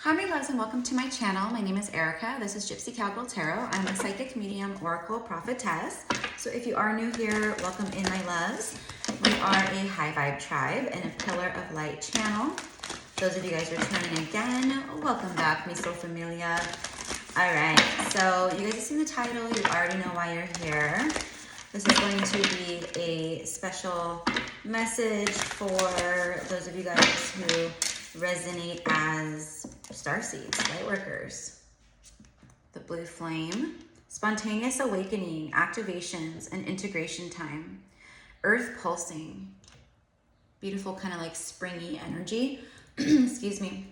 Hi, my loves, and welcome to my channel. My name is Erica. This is Gypsy Cowgirl Tarot. I'm a psychic medium, oracle, prophetess. So if you are new here, welcome in, my loves. We are a high vibe tribe and a pillar of light channel. Those of you guys returning again, welcome back, mi so familia. All right, so you guys have seen the title. You already know why you're here. This is going to be a special message for those of you guys who resonate as starseeds, light workers. The blue flame, spontaneous awakening, activations, and integration time. Earth pulsing, beautiful kind of like springy energy. Excuse me.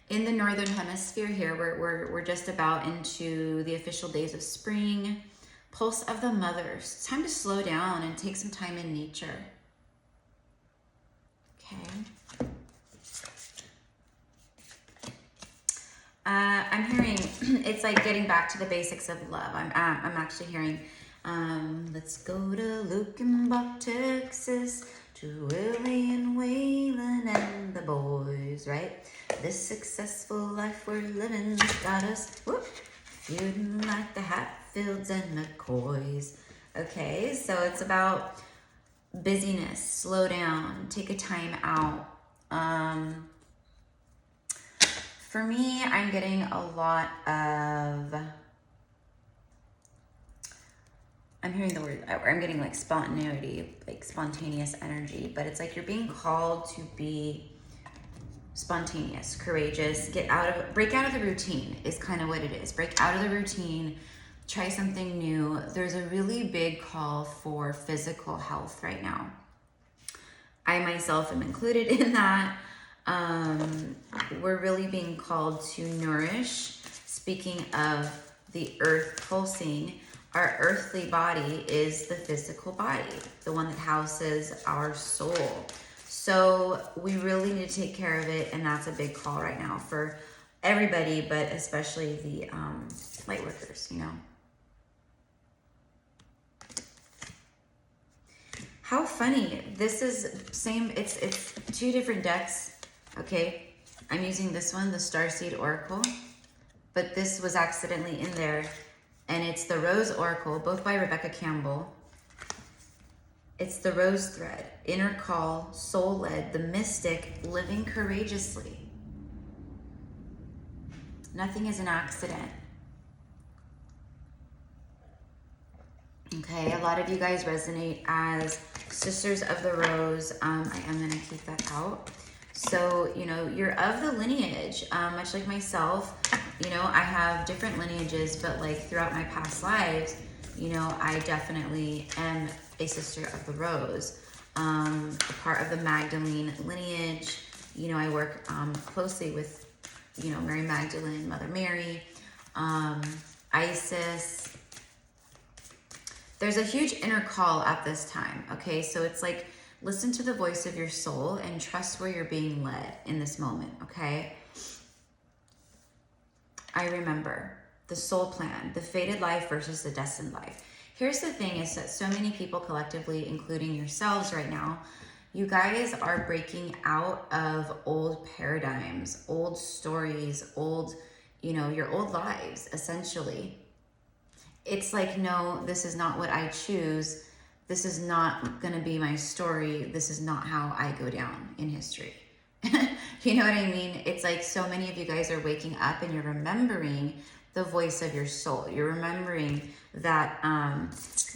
In the northern hemisphere here, we're just about into the official days of spring. Pulse of the mothers. It's time to slow down and take some time in nature. Okay. I'm hearing, it's like getting back to the basics of love. I'm actually hearing, let's go to Lukenbach, Texas, to Willie and Waylon and the boys, right? This successful life we're living's got us, whoop, feuding like the Hatfields and McCoys. Okay, so it's about busyness, slow down, take a time out. For me, I'm getting a lot of, I'm hearing the word, I'm getting like spontaneity, like spontaneous energy, but it's like you're being called to be spontaneous, courageous, break out of the routine is kind of what it is. Break out of the routine, try something new. There's a really big call for physical health right now. I myself am included in that. We're really being called to nourish. Speaking of the earth pulsing, our earthly body is the physical body, the one that houses our soul. So we really need to take care of it, and that's a big call right now for everybody, but especially the light workers, you know. How funny. This is same, it's two different decks. Okay, I'm using this one, the Starseed Oracle, but this was accidentally in there, and it's the Rose Oracle, both by Rebecca Campbell. It's the Rose Thread, Inner Call, Soul-Led, the Mystic, Living Courageously. Nothing is an accident. Okay, a lot of you guys resonate as Sisters of the Rose. I am going to keep that out. So, you know, you're of the lineage, much like myself. You know, I have different lineages, but like throughout my past lives, you know, I definitely am a Sister of the Rose, a part of the Magdalene lineage. You know, I work closely with, you know, Mary Magdalene, Mother Mary, Isis. There's a huge inner call at this time, okay? So it's like, listen to the voice of your soul and trust where you're being led in this moment, okay? I remember the soul plan, the fated life versus the destined life. Here's the thing is that so many people collectively, including yourselves right now, you guys are breaking out of old paradigms, old stories, old, you know, your old lives, essentially. It's like, no, this is not what I choose. This is not going to be my story. This is not how I go down in history. You know what I mean? It's like so many of you guys are waking up and you're remembering the voice of your soul. You're remembering that,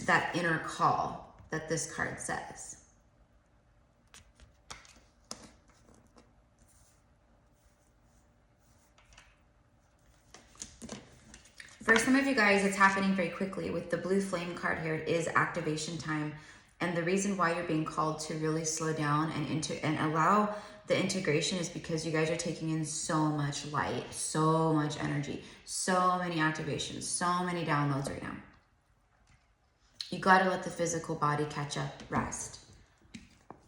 that inner call that this card says. For some of you guys, it's happening very quickly. With the blue flame card here, it is activation time. And the reason why you're being called to really slow down and allow the integration is because you guys are taking in so much light, so much energy, so many activations, so many downloads right now. You gotta let the physical body catch up, rest,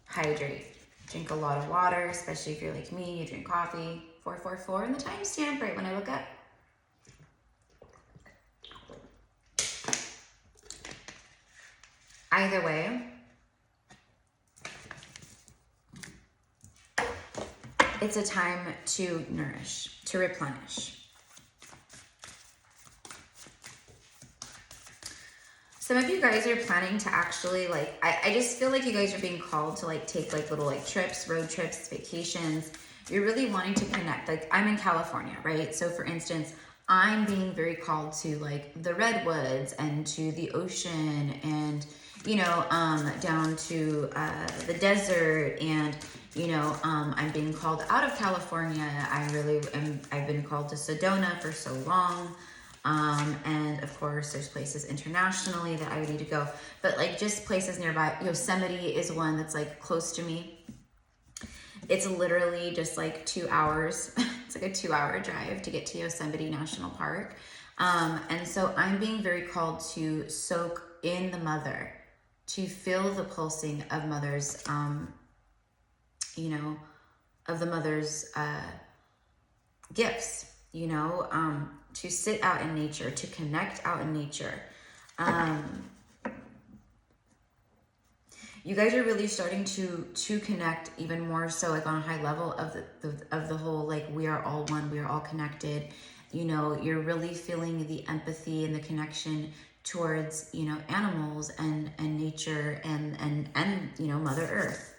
hydrate, drink a lot of water, especially if you're like me, you drink coffee. 444 and the timestamp right when I look up. Either way, It's a time to nourish, to replenish. Some of you guys are planning to actually like, I just feel like you guys are being called to like take like little like trips, road trips, vacations. You're really wanting to connect. Like I'm in California, right? So for instance, I'm being very called to like the redwoods and to the ocean and, you know, down to the desert. And, you know, I'm being called out of California. I've been called to Sedona for so long. And of course there's places internationally that I would need to go, but like just places nearby. Yosemite is one that's like close to me. It's literally just like 2 hours. It's like a 2-hour drive to get to Yosemite National Park. And so I'm being very called to soak in the mother, to feel the pulsing of mother's, you know, of the mother's gifts, you know, to sit out in nature, to connect out in nature. You guys are really starting to connect even more so like on a high level of the whole, like we are all one, we are all connected. You know, you're really feeling the empathy and the connection towards, you know, animals and nature and you know, Mother Earth.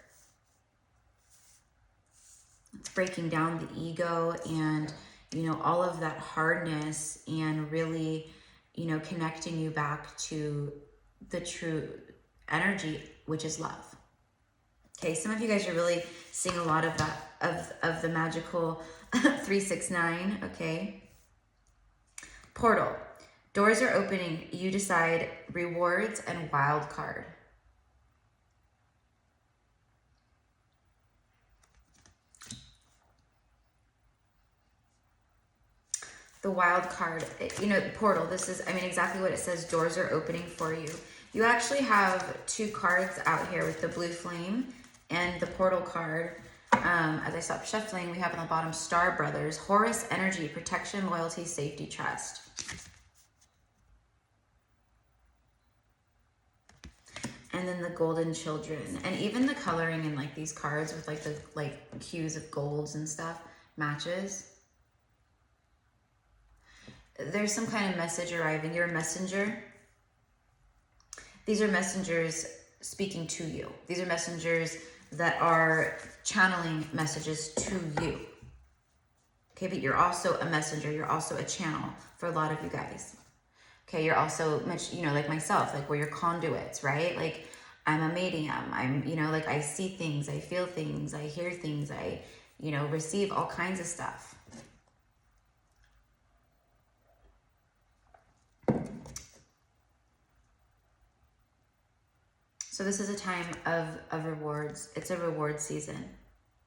It's breaking down the ego and, you know, all of that hardness and really, you know, connecting you back to the true energy, which is love. Okay, some of you guys are really seeing a lot of that, of the magical 369, okay? Portal. Doors are opening. You decide rewards and wild card. The wild card, you know, portal, this is, I mean, exactly what it says, doors are opening for you. You actually have 2 cards out here with the blue flame and the portal card. As I stop shuffling, we have on the bottom Star Brothers, Horus energy, protection, loyalty, safety, trust. And then the golden children, and even the coloring in like these cards with like the like hues of golds and stuff matches. There's some kind of message arriving. You're a messenger. These are messengers speaking to you. These are messengers that are channeling messages to you. Okay, but you're also a messenger. You're also a channel for a lot of you guys. Okay, you're also much, you know, like myself, like we're your conduits, right? Like I'm a medium. I'm, you know, like I see things, I feel things, I hear things, I, you know, receive all kinds of stuff. So this is a time of rewards. It's a reward season,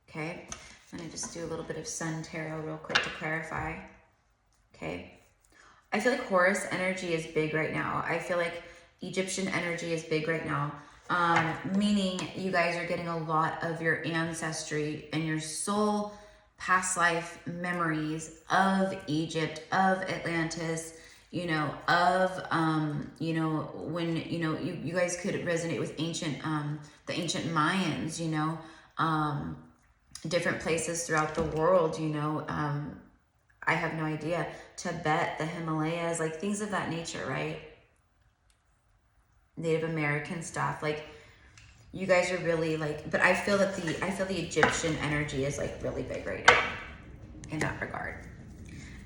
okay? I'm gonna just do a little bit of Sun Tarot real quick to clarify, okay? I feel like Horus energy is big right now. I feel like Egyptian energy is big right now, meaning you guys are getting a lot of your ancestry and your soul past life memories of Egypt, of Atlantis, you know, of, you know, when, you know, you guys could resonate with ancient, the ancient Mayans, you know, different places throughout the world, you know, I have no idea, Tibet, the Himalayas, like things of that nature, right? Native American stuff, like you guys are really like, but I feel that the Egyptian energy is like really big right now in that regard.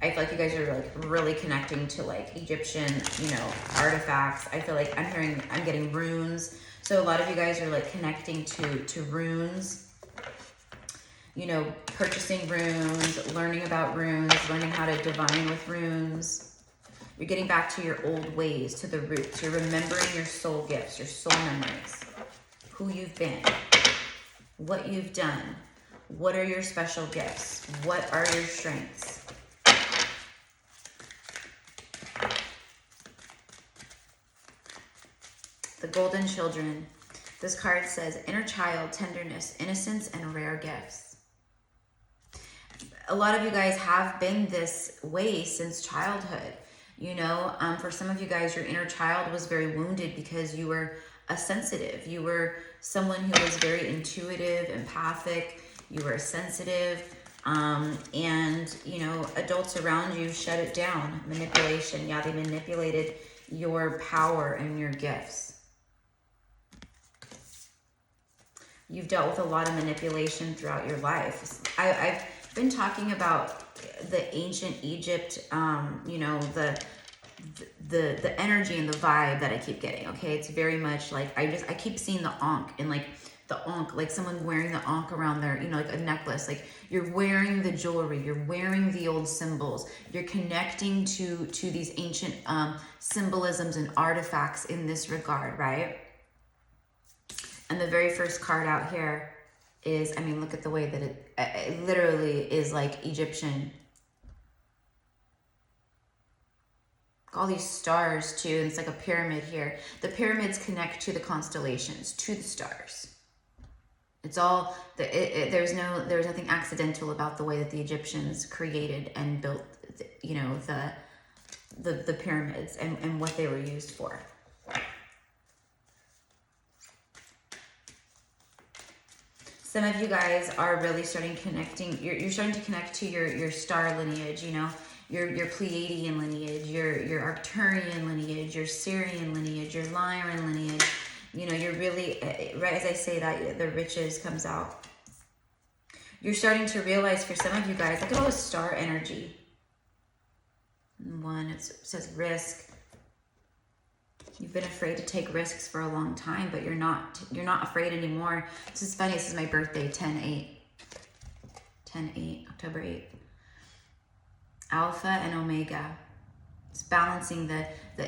I feel like you guys are like really connecting to like Egyptian, you know, artifacts. I feel like I'm getting runes. So a lot of you guys are like connecting to runes, you know, purchasing runes, learning about runes, learning how to divine with runes. You're getting back to your old ways, to the roots. You're remembering your soul gifts, your soul memories, who you've been, what you've done, what are your special gifts, what are your strengths. The golden children. This card says inner child, tenderness, innocence, and rare gifts. A lot of you guys have been this way since childhood. You know, for some of you guys, your inner child was very wounded because you were a sensitive. You were someone who was very intuitive, empathic. you were sensitive, and, you know, adults around you shut it down. Manipulation. Yeah, they manipulated your power and your gifts. You've dealt with a lot of manipulation throughout your life. I've been talking about the ancient Egypt, you know, the energy and the vibe that I keep getting. Okay, it's very much like I keep seeing the ankh, and like the ankh, like someone wearing the ankh around their, you know, like a necklace. Like you're wearing the jewelry, you're wearing the old symbols, you're connecting to these ancient symbolisms and artifacts in this regard, right? And the very first card out here is, I mean, look at the way that it literally is like Egyptian. All these stars too, and it's like a pyramid here. The pyramids connect to the constellations, to the stars. It's all, there's nothing accidental about the way that the Egyptians created and built, you know, the pyramids and what they were used for. Some of you guys are really starting connecting, you're starting to connect to your star lineage, you know, your Pleiadian lineage, your Arcturian lineage, your Sirian lineage, your Lyran lineage. You know, you're really, right as I say that, the riches comes out. You're starting to realize, for some of you guys, look at all the star energy. One, it says risk. You've been afraid to take risks for a long time, but you're not afraid anymore. This is funny. This is my birthday, 10/8, October 8th. Alpha and Omega. It's balancing the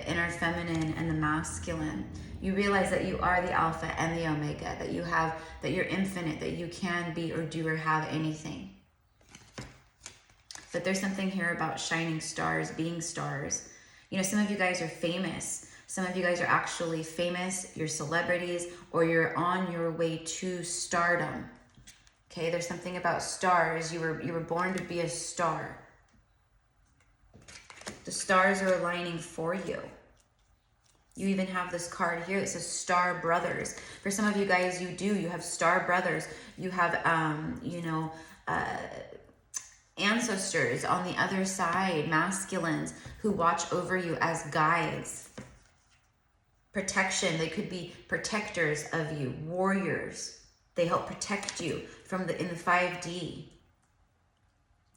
inner feminine and the masculine. You realize that you are the Alpha and the Omega, that you're infinite, that you can be or do or have anything. But there's something here about shining stars, being stars. You know, some of you guys are famous. Some of you guys are actually famous. You're celebrities, or you're on your way to stardom. Okay, there's something about stars. You were born to be a star. The stars are aligning for you. You even have this card here that says Star Brothers. For some of you guys, you have Star Brothers. You have, you know, ancestors on the other side, masculines, who watch over you as guides. Protection, they could be protectors of you, warriors. They help protect you from in the 5D.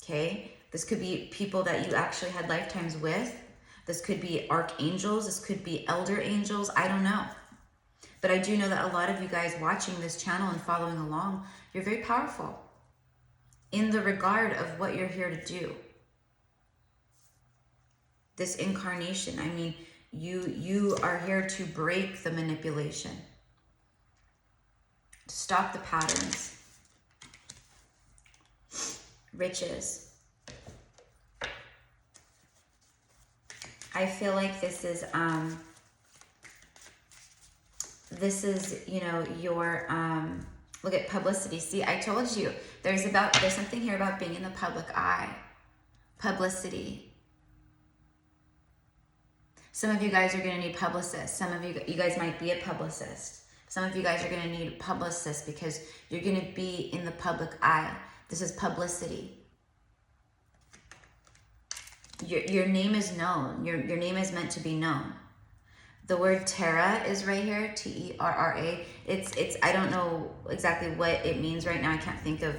Okay? This could be people that you actually had lifetimes with. This could be archangels. This could be elder angels. I don't know. But I do know that a lot of you guys watching this channel and following along, you're very powerful in the regard of what you're here to do. This incarnation, I mean, you are here to break the manipulation, to stop the patterns. Riches. I feel like this is, you know, your, look at publicity. See, I told you, there's something here about being in the public eye. Publicity. Some of you guys are going to need publicists. Some of you guys might be a publicist. Some of you guys are going to need publicists because you're going to be in the public eye. This is publicity. Your name is known. Your name is meant to be known. The word Terra is right here, T-E-R-R-A. It's I don't know exactly what it means right now. I can't think of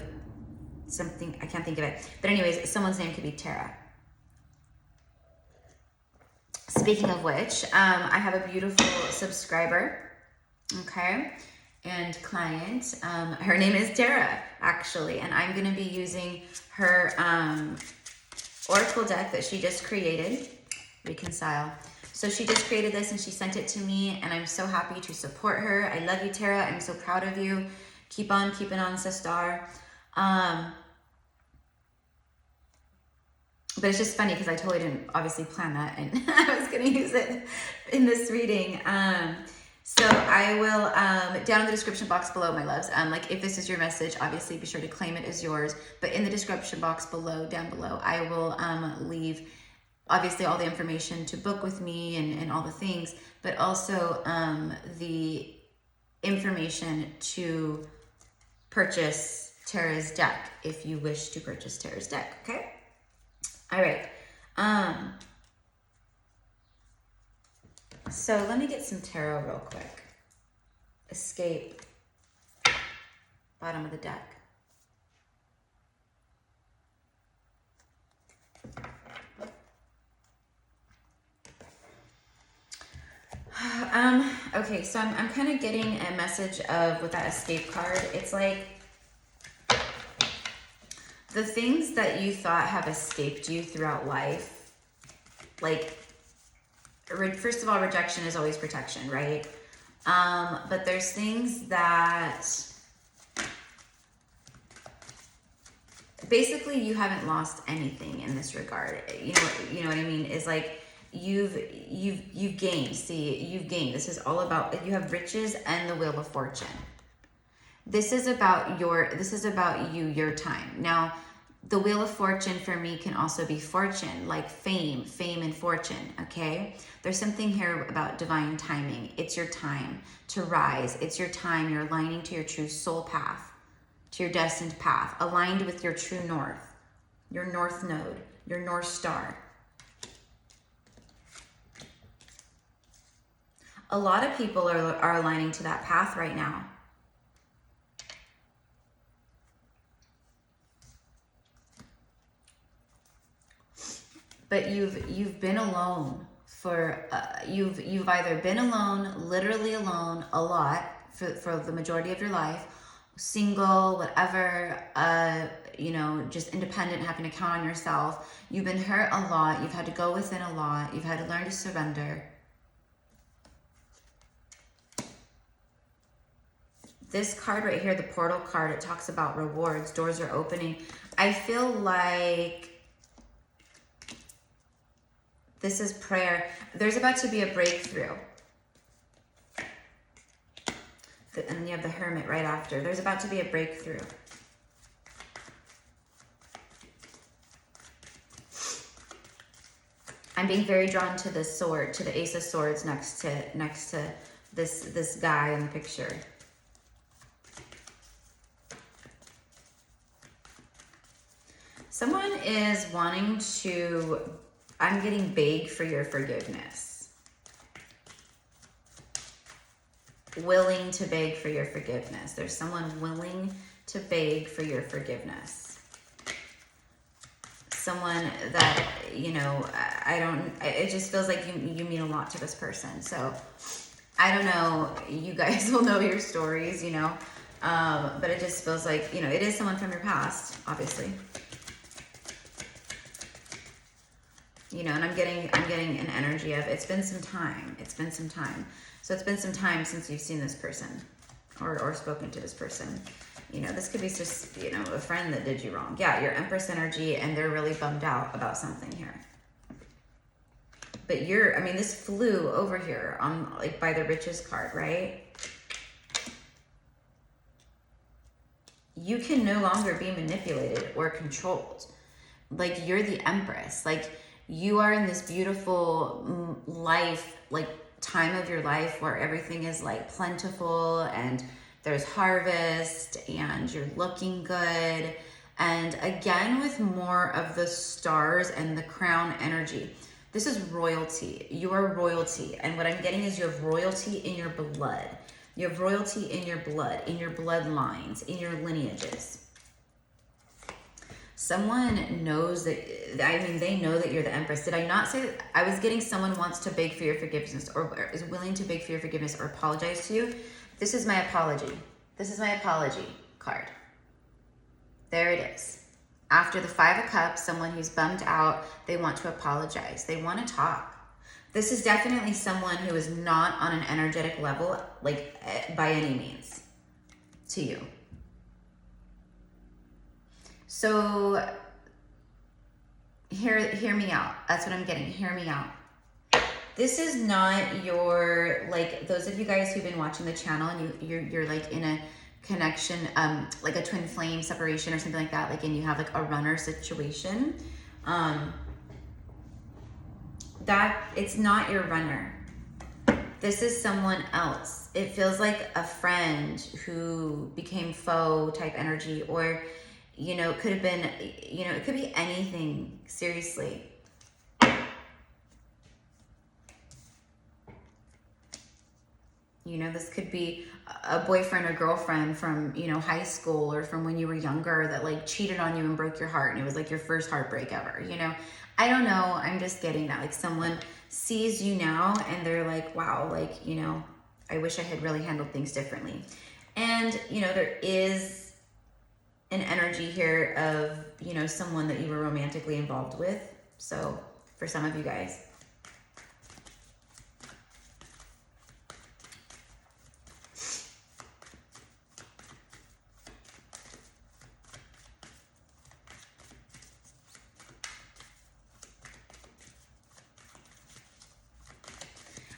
something. I can't think of it. But anyways, someone's name could be Terra. Speaking of which, I have a beautiful subscriber, okay, and client. Her name is Terra, actually, and I'm going to be using her oracle deck that she just created, Reconcile. So she just created this and she sent it to me, and I'm so happy to support her. I love you, Terra. I'm so proud of you. Keep on keeping on, sister. But it's just funny because I totally didn't obviously plan that, and I was going to use it in this reading. So I will, down in the description box below, my loves, like if this is your message, obviously be sure to claim it as yours. But in the description box below, down below, I will leave obviously all the information to book with me and all the things, but also the information to purchase Tara's deck if you wish to purchase Tara's deck, okay? All right. So let me get some tarot real quick. Escape. Bottom of the deck. Okay, so I'm kind of getting a message of, with that escape card, it's like the things that you thought have escaped you throughout life, like, first of all, rejection is always protection, right? But there's things that basically you haven't lost anything in this regard. You know what I mean? Is like you've gained. See, you've gained. This is all about, you have riches and the wheel of fortune. This is about you, your time. Now, the wheel of fortune for me can also be fortune, like fame and fortune, okay? There's something here about divine timing. It's your time to rise. It's your time. You're aligning to your true soul path, to your destined path, aligned with your true north, your north node, your North Star. A lot of people are aligning to that path right now. But you've been alone for you've either been alone, literally alone, a lot for the majority of your life, single, whatever, you know, just independent, having to count on yourself. You've been hurt a lot. You've had to go within a lot. You've had to learn to surrender. This card right here, the portal card, it talks about rewards. Doors are opening. I feel like this is prayer. There's about to be a breakthrough. And you have the Hermit right after. There's about to be a breakthrough. I'm being very drawn to the sword, to the Ace of Swords next to this guy in the picture. Someone is wanting to, I'm getting beg for your forgiveness. Willing to beg for your forgiveness. There's someone willing to beg for your forgiveness. Someone that, you know, it just feels like you mean a lot to this person. So I don't know, you guys will know your stories, you know, but it just feels like, you know, it is someone from your past, obviously. You know, and I'm getting an energy of, it's been some time. It's been some time. So it's been some time since you've seen this person or spoken to this person. You know, this could be just, you know, a friend that did you wrong. Yeah, your Empress energy, and they're really bummed out about something here. But I mean, this flew over here on, like, by the Riches card, right? You can no longer be manipulated or controlled. Like, you're the Empress. Like, you are in this beautiful life, like time of your life where everything is like plentiful and there's harvest and you're looking good. And again, with more of the stars and the crown energy, this is royalty. You are royalty. And what I'm getting is you have royalty in your blood. You have royalty in your blood, in your bloodlines, in your lineages. Someone knows that, I mean, they know that you're the Empress. Did I not say that? I was getting someone wants to beg for your forgiveness or is willing to beg for your forgiveness or apologize to you. This is my apology. This is my apology card. There it is. After the Five of Cups, someone who's bummed out, they want to apologize. They want to talk. This is definitely someone who is not on an energetic level, like by any means, to you. So hear me out. That's what I'm getting. Hear me out. This is not your, like, those of you guys who've been watching the channel and you're like in a connection, like a twin flame separation or something like that, like, and you have like a runner situation, that it's not your runner. this is someone else. It feels like a friend who became foe type energy, or, you know, it could have been, you know, it could be anything, seriously. You know, this could be a boyfriend or girlfriend from, you know, high school or from when you were younger that like cheated on you and broke your heart, and it was like your first heartbreak ever, you know. I don't know, I'm just getting that, like someone sees you now and they're like, wow, like, you know, I wish I had really handled things differently. And, you know, there is an energy here of, you know, someone that you were romantically involved with. So for some of you guys,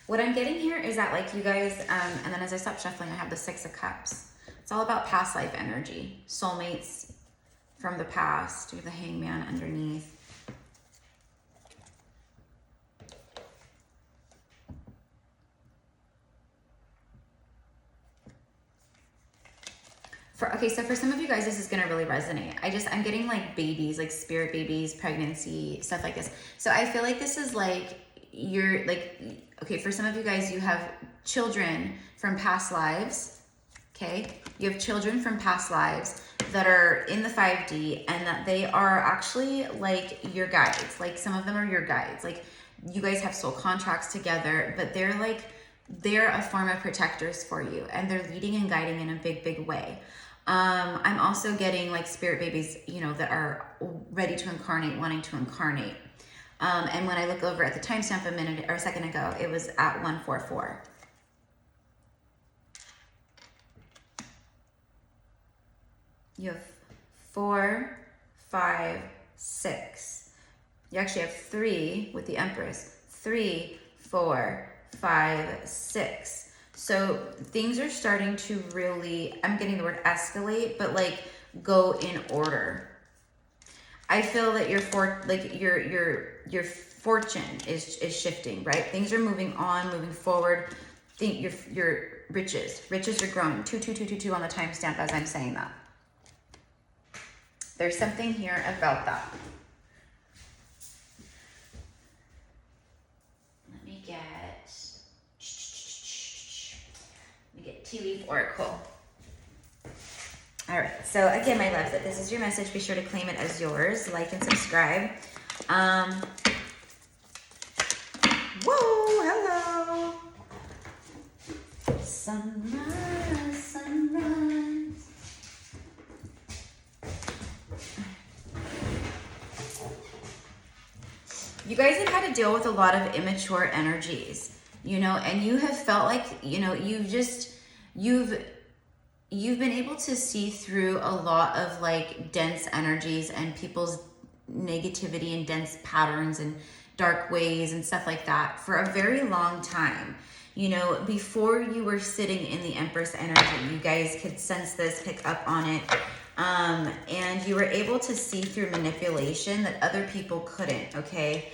what I'm getting here is that, like, you guys, and then as I stop shuffling, I have the Six of Cups. It's all about past life energy, soulmates from the past, with the Hangman underneath. Okay, so for some of you guys, this is gonna really resonate. I'm getting like babies, like spirit babies, pregnancy, stuff like this. So I feel like this is like, you're like, okay, for some of you guys, you have children from past lives, okay? You have children from past lives that are in the 5D, and that they are actually like your guides. Like some of them are your guides. Like you guys have soul contracts together, but they're a form of protectors for you, and they're leading and guiding in a big, big way. I'm also getting like spirit babies, you know, that are ready to incarnate, wanting to incarnate. And when I look over at the timestamp a minute or a second ago, it was at 144. You have 4, 5, 6. You actually have 3 with the Empress. 3, 4, 5, 6. So things are starting to really, I'm getting the word escalate, but like go in order. I feel that your fortune is shifting, right? Things are moving on, moving forward. Think your riches are growing. 2, 2, 2, 2, 2 on the timestamp as I'm saying that. There's something here about that. Let me get Tea Leaf Oracle. All right, so again, my loves, if this is your message, be sure to claim it as yours. Like and subscribe. Whoa, hello. Sunrise, sunrise. You guys have had to deal with a lot of immature energies, you know, and you have felt like, you know, you've been able to see through a lot of like dense energies and people's negativity and dense patterns and dark ways and stuff like that for a very long time. You know, before you were sitting in the Empress energy, you guys could sense this, pick up on it. And you were able to see through manipulation that other people couldn't, okay?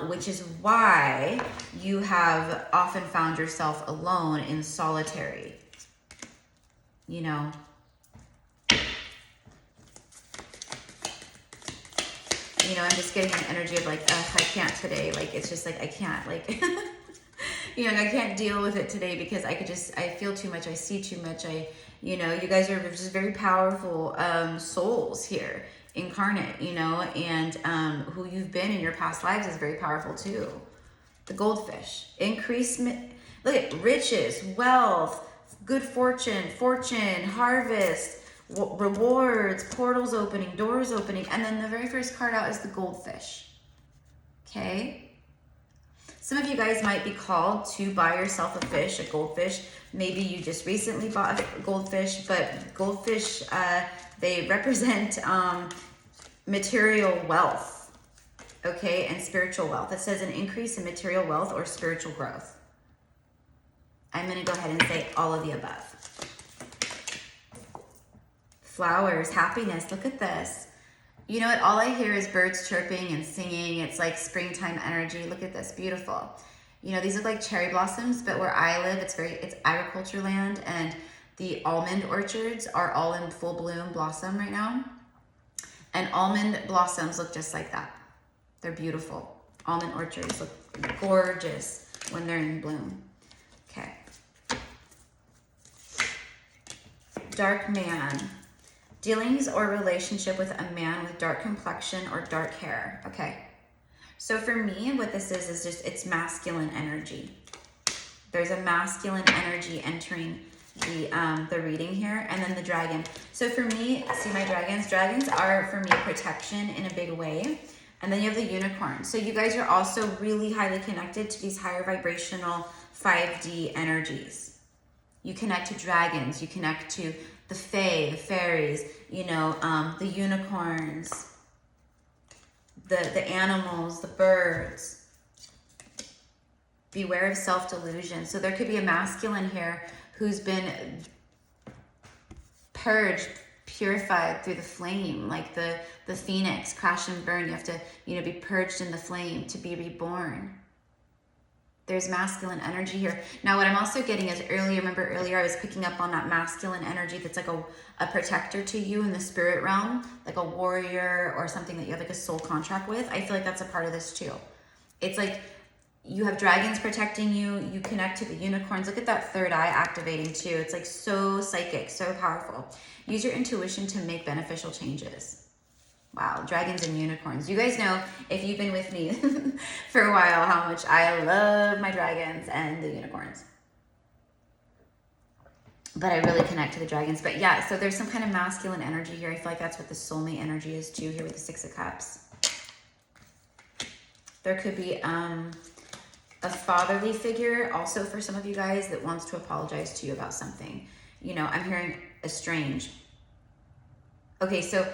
Which is why you have often found yourself alone in solitary, you know? You know, I'm just getting an energy of like, ugh, I can't today. Like, it's just like, I can't, like, you know, I can't deal with it today because I feel too much. I see too much. You know, you guys are just very powerful souls here, incarnate, you know, and who you've been in your past lives is very powerful too. The goldfish, look at riches, wealth, good fortune, harvest, rewards, portals opening, doors opening, and then the very first card out is the goldfish, okay? Some of you guys might be called to buy yourself a fish, a goldfish. Maybe you just recently bought a goldfish, but goldfish, they represent material wealth, okay, and spiritual wealth. It says an increase in material wealth or spiritual growth. I'm going to go ahead and say all of the above. Flowers, happiness, look at this. You know what? All I hear is birds chirping and singing. It's like springtime energy. Look at this, beautiful. You know, these look like cherry blossoms, but where I live, it's agriculture land, and the almond orchards are all in full bloom blossom right now. And almond blossoms look just like that. They're beautiful. Almond orchards look gorgeous when they're in bloom. Okay. Dark man. Dealings or relationship with a man with dark complexion or dark hair. Okay. So for me, what this is just, it's masculine energy. There's a masculine energy entering the reading here, and then the dragon. So for me, see my dragons? Dragons are, for me, protection in a big way. And then you have the unicorn. So you guys are also really highly connected to these higher vibrational 5D energies. You connect to dragons, you connect to the fae, the fairies, you know, the unicorns, the animals, the birds. Beware of self-delusion. So there could be a masculine here who's been purged, purified through the flame, like the phoenix, crash and burn. You have to, you know, be purged in the flame to be reborn. There's masculine energy here. Now, what I'm also getting is remember earlier I was picking up on that masculine energy that's like a protector to you in the spirit realm, like a warrior or something that you have like a soul contract with. I feel like that's a part of this too. It's like you have dragons protecting you. You connect to the unicorns. Look at that third eye activating too. It's like so psychic, so powerful. Use your intuition to make beneficial changes. Wow, dragons and unicorns. You guys know, if you've been with me for a while, how much I love my dragons and the unicorns. But I really connect to the dragons. But yeah, so there's some kind of masculine energy here. I feel like that's what the soulmate energy is too, here with the Six of Cups. There could be a fatherly figure also for some of you guys that wants to apologize to you about something. You know, I'm hearing estranged. Okay, so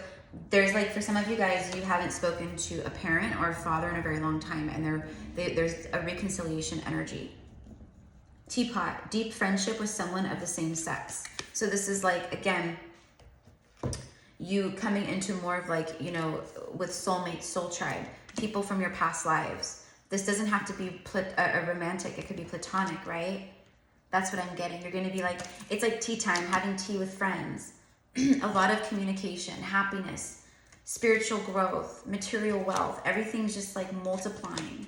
there's like, for some of you guys, you haven't spoken to a parent or a father in a very long time, and there's a reconciliation energy. Teapot, deep friendship with someone of the same sex. So this is like, again, you coming into more of like, you know, with soulmate, soul tribe, people from your past lives. This doesn't have to be a romantic, it could be platonic, right? That's what I'm getting. You're gonna be like, it's like tea time, having tea with friends. A lot of communication, happiness, spiritual growth, material wealth. Everything's just like multiplying.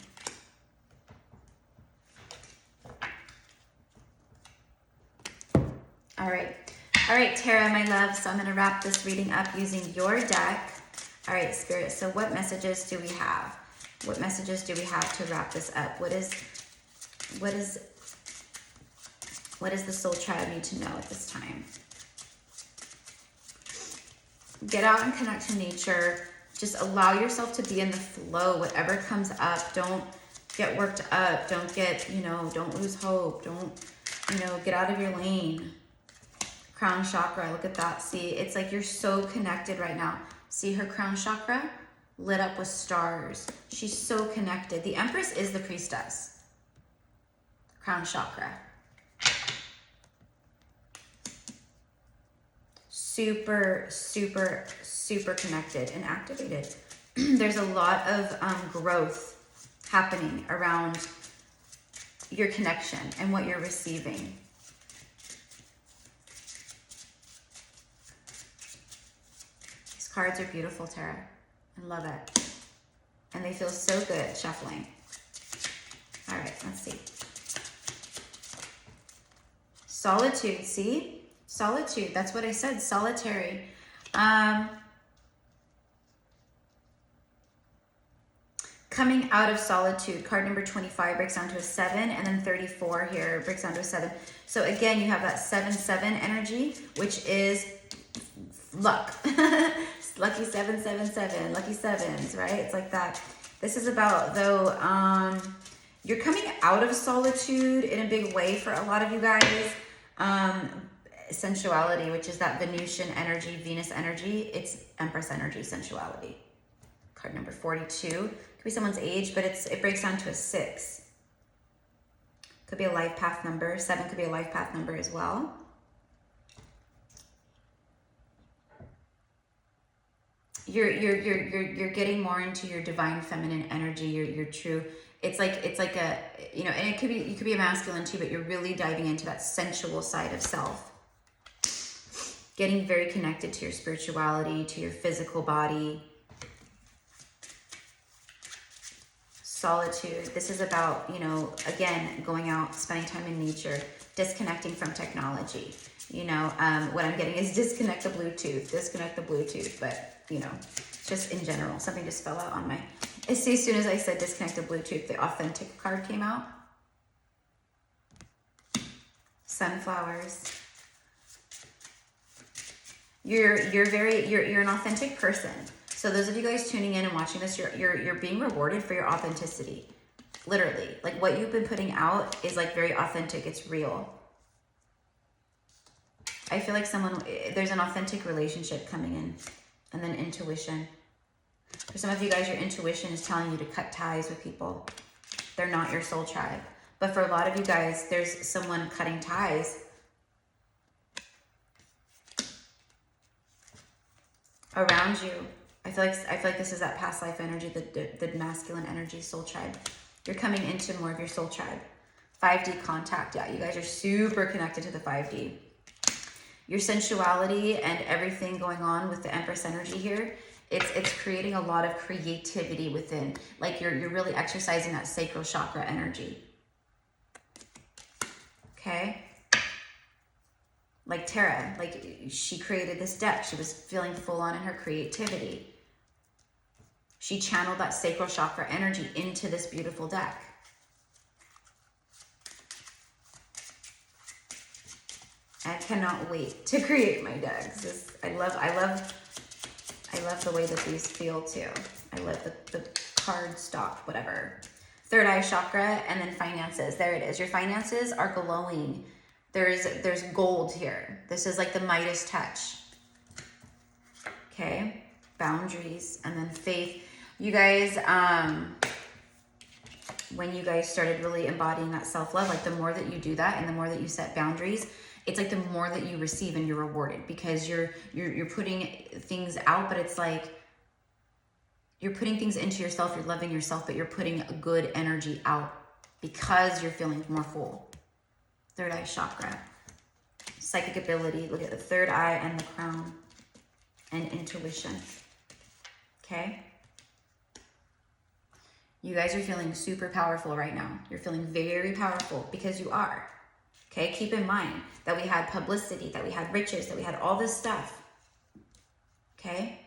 All right, Tara, my love. So I'm going to wrap this reading up using your deck. All right, Spirit. So what messages do we have? What messages do we have to wrap this up? What does the soul tribe need to know at this time? Get out and connect to nature. Just allow yourself to be in the flow. Whatever comes up, don't get worked up. Don't get, you know, don't lose hope. Don't, you know, get out of your lane. Crown chakra, look at that. See, it's like you're so connected right now. See her crown chakra lit up with stars. She's so connected. The Empress is the priestess. Crown chakra. Super, super, super connected and activated. There's a lot of growth happening around your connection and what you're receiving. These cards are beautiful, Tara. I love it. And they feel so good shuffling. All right, let's see. Solitude, see? Solitude, that's what I said, solitary. Coming out of solitude, card number 25 breaks down to a 7, and then 34 here breaks down to a 7. So again, you have that 7-7 energy, which is luck. Lucky 777, lucky sevens, right? It's like that. This is about, though, you're coming out of solitude in a big way for a lot of you guys. Sensuality, which is that Venusian energy, Venus energy. It's Empress energy, sensuality. Card number 42. Could be someone's age, but it breaks down to a 6. Could be a life path number. 7 could be a life path number as well. you're getting more into your divine feminine energy, your true. It's like a, you know, and it could be, you could be a masculine too, but you're really diving into that sensual side of self. Getting very connected to your spirituality, to your physical body. Solitude. This is about, you know, again, going out, spending time in nature, disconnecting from technology. You know, what I'm getting is disconnect the Bluetooth, but, you know, just in general, something just fell out on my, as soon as I said disconnect the Bluetooth, the authentic card came out. Sunflowers. You're an authentic person. So those of you guys tuning in and watching this, you're being rewarded for your authenticity. Literally. Like what you've been putting out is like very authentic. It's real. I feel like there's an authentic relationship coming in. And then intuition. For some of you guys, your intuition is telling you to cut ties with people. They're not your soul tribe. But for a lot of you guys, there's someone cutting ties around you. I feel like this is that past life energy, the masculine energy, soul tribe. You're coming into more of your soul tribe. 5D contact. Yeah, you guys are super connected to the 5D. Your sensuality and everything going on with the Empress energy here, it's creating a lot of creativity within. Like you're really exercising that sacral chakra energy. Okay? Like Tara, like she created this deck. She was feeling full on in her creativity. She channeled that sacral chakra energy into this beautiful deck. I cannot wait to create my decks. I love the way that these feel too. I love the card stock, whatever. Third eye chakra, and then finances. There it is. Your finances are glowing. There's gold here. This is like the Midas touch. Okay, boundaries, and then faith. You guys, when you guys started really embodying that self-love, like the more that you do that and the more that you set boundaries, it's like the more that you receive and you're rewarded, because you're putting things out, but it's like you're putting things into yourself, you're loving yourself, but you're putting a good energy out because you're feeling more full. Third eye chakra, psychic ability. Look at the third eye and the crown, and intuition. Okay. You guys are feeling super powerful right now. You're feeling very powerful because you are. Okay. Keep in mind that we had publicity, that we had riches, that we had all this stuff. Okay.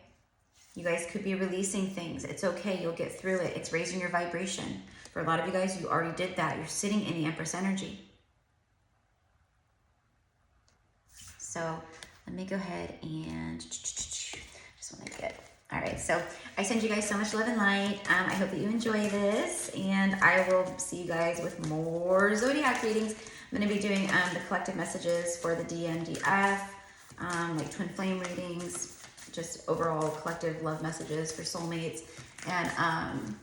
You guys could be releasing things. It's okay. You'll get through it. It's raising your vibration. For a lot of you guys, you already did that. You're sitting in the Empress energy. So let me go ahead and just want to get, all right. So I send you guys so much love and light. I hope that you enjoy this, and I will see you guys with more zodiac readings. I'm going to be doing the collective messages for the DMDF, like twin flame readings, just overall collective love messages for soulmates, and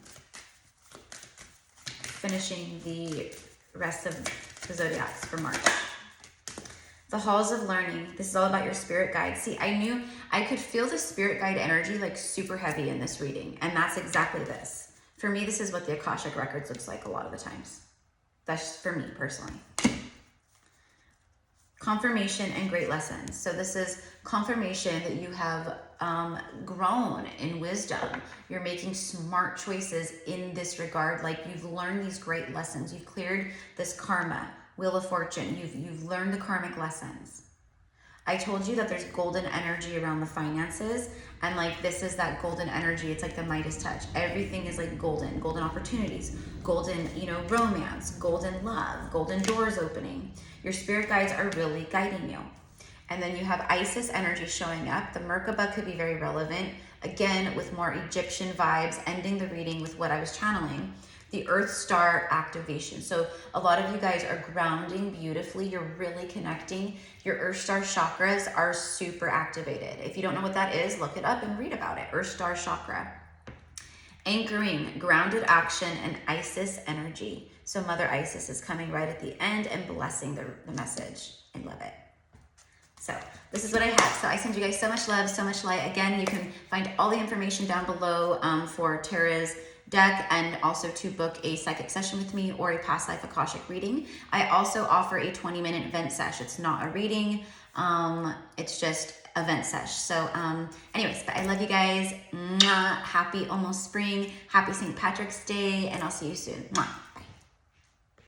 finishing the rest of the zodiacs for March. The halls of learning. This is all about your spirit guide. See, I knew I could feel the spirit guide energy like super heavy in this reading. And that's exactly this. For me, this is what the Akashic Records looks like a lot of the times. That's for me personally. Confirmation and great lessons. So this is confirmation that you have grown in wisdom. You're making smart choices in this regard. Like you've learned these great lessons. You've cleared this karma. Wheel of Fortune, you've learned the karmic lessons. I told you that there's golden energy around the finances, and like this is that golden energy. It's like the Midas touch. Everything is like golden opportunities, golden, you know, romance, golden love, golden doors opening. Your spirit guides are really guiding you. And then you have Isis energy showing up. The Merkaba could be very relevant, again with more Egyptian vibes, ending the reading with what I was channeling. The Earth Star activation. So a lot of you guys are grounding beautifully. You're really connecting. Your Earth Star chakras are super activated. If you don't know what that is, look it up and read about it. Earth Star chakra. Anchoring, grounded action, and Isis energy. So Mother Isis is coming right at the end and blessing the message. I love it. So this is what I have. So I send you guys so much love, so much light. Again, you can find all the information down below for Tara's deck, and also to book a psychic session with me or a past life Akashic reading. I also offer a 20-minute vent sesh. It's not a reading, it's just a vent sesh. So anyways, but I love you guys. Mwah. Happy almost spring. Happy St. Patrick's Day, and I'll see you soon. Mwah.